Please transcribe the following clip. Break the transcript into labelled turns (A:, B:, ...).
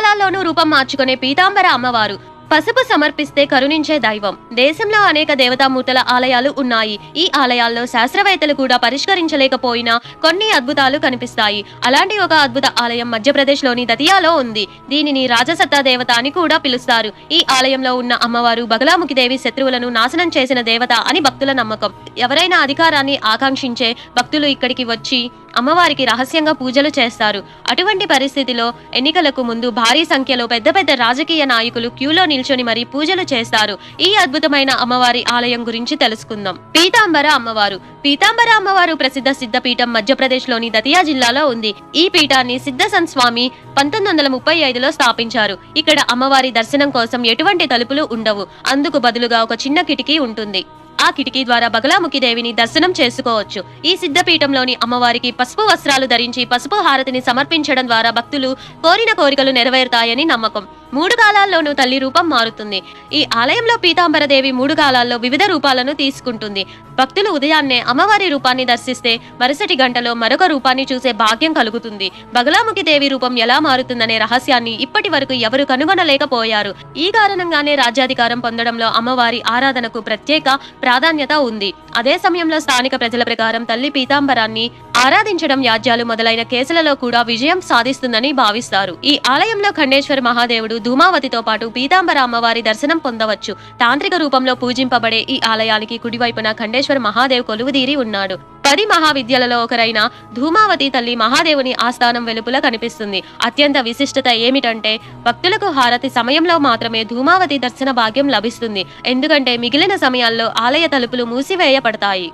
A: కాలాల్లోనూ రూపం మార్చుకునే పీతాంబర అమ్మవారు. పసుపు సమర్పిస్తే కరుణించే దైవం. దేశంలో అనేక దేవతామూర్తుల ఆలయాలు ఉన్నాయి. ఈ ఆలయాల్లో శాస్త్రవేత్తలు కూడా పరిష్కరించలేకపోయినా కొన్ని అద్భుతాలు కనిపిస్తాయి. అలాంటి ఒక అద్భుత ఆలయం మధ్యప్రదేశ్లోని దతియాలో ఉంది. దీనిని రాజసత్తా దేవత అని కూడా పిలుస్తారు. ఈ ఆలయంలో ఉన్న అమ్మవారు బగలాముఖి దేవి శత్రువులను నాశనం చేసిన దేవత అని భక్తుల నమ్మకం. ఎవరైనా అధికారాన్ని ఆకాంక్షించే భక్తులు ఇక్కడికి వచ్చి అమ్మవారికి రహస్యంగా పూజలు చేస్తారు. అటువంటి పరిస్థితిలో ఎన్నికలకు ముందు భారీ సంఖ్యలో పెద్ద పెద్ద రాజకీయ నాయకులు క్యూలో నిల్చొని మరీ పూజలు చేస్తారు. ఈ అద్భుతమైన అమ్మవారి ఆలయం గురించి తెలుసుకుందాం. పీతాంబర అమ్మవారు. పీతాంబర అమ్మవారు ప్రసిద్ధ సిద్ధపీఠం మధ్యప్రదేశ్లోని దతియా జిల్లాలో ఉంది. ఈ పీఠాన్ని సిద్ధసంత్ స్వామి 1935లో స్థాపించారు. ఇక్కడ అమ్మవారి దర్శనం కోసం ఎటువంటి తలుపులు ఉండవు. అందుకు బదులుగా ఒక చిన్న కిటికీ ఉంటుంది. ఆ కిటికీ ద్వారా బగలాముఖి దేవిని దర్శనం చేసుకోవచ్చు. ఈ సిద్ధపీఠంలోని అమ్మవారికి పసుపు వస్త్రాలు ధరించి పసుపు హారతిని సమర్పించడం ద్వారా భక్తులు కోరిన కోరికలు నెరవేరుతాయని నమ్మకం. 3 కాలాల్లోనూ తల్లి రూపం మారుతుంది. ఈ ఆలయంలో పీతాంబర దేవి 3 కాలాల్లో వివిధ రూపాలను తీసుకుంటుంది. భక్తులు ఉదయాన్నే అమ్మవారి రూపాన్ని దర్శిస్తే మరుసటి గంటలో మరొక రూపాన్ని చూసే భాగ్యం కలుగుతుంది. బగలాముఖి దేవి రూపం ఎలా మారుతుందనే రహస్యాన్ని ఇప్పటి వరకు ఎవరు కనుగొనలేకపోయారు. ఈ కారణంగానే రాజ్యాధికారం పొందడంలో అమ్మవారి ఆరాధనకు ప్రత్యేక ప్రాధాన్యత ఉంది. అదే సమయంలో స్థానిక ప్రజల ప్రకారం తల్లి పీతాంబరాన్ని ఆరాధించడం వ్యాజ్యాలు మొదలైన కేసులలో కూడా విజయం సాధిస్తుందని భావిస్తారు. ఈ ఆలయంలో ఖండేశ్వర మహాదేవుడు, ధూమావతితో పాటు పీతాంబర అమ్మవారి దర్శనం పొందవచ్చు. తాంత్రిక రూపంలో పూజింపబడే ఈ ఆలయానికి కుడివైపున ఖండేశ్వర మహాదేవ్ కొలువుదీరి ఉన్నాడు. 10 మహావిద్యలలో ఒకరైన ధూమావతి తల్లి మహాదేవుని ఆస్థానం వెలుపల కనిపిస్తుంది. అత్యంత విశిష్టత ఏమిటంటే భక్తులకు హారతి సమయంలో మాత్రమే ధూమావతి దర్శన భాగ్యం లభిస్తుంది. ఎందుకంటే మిగిలిన సమయాల్లో ఆలయ తలుపులు మూసివేయబడతాయి.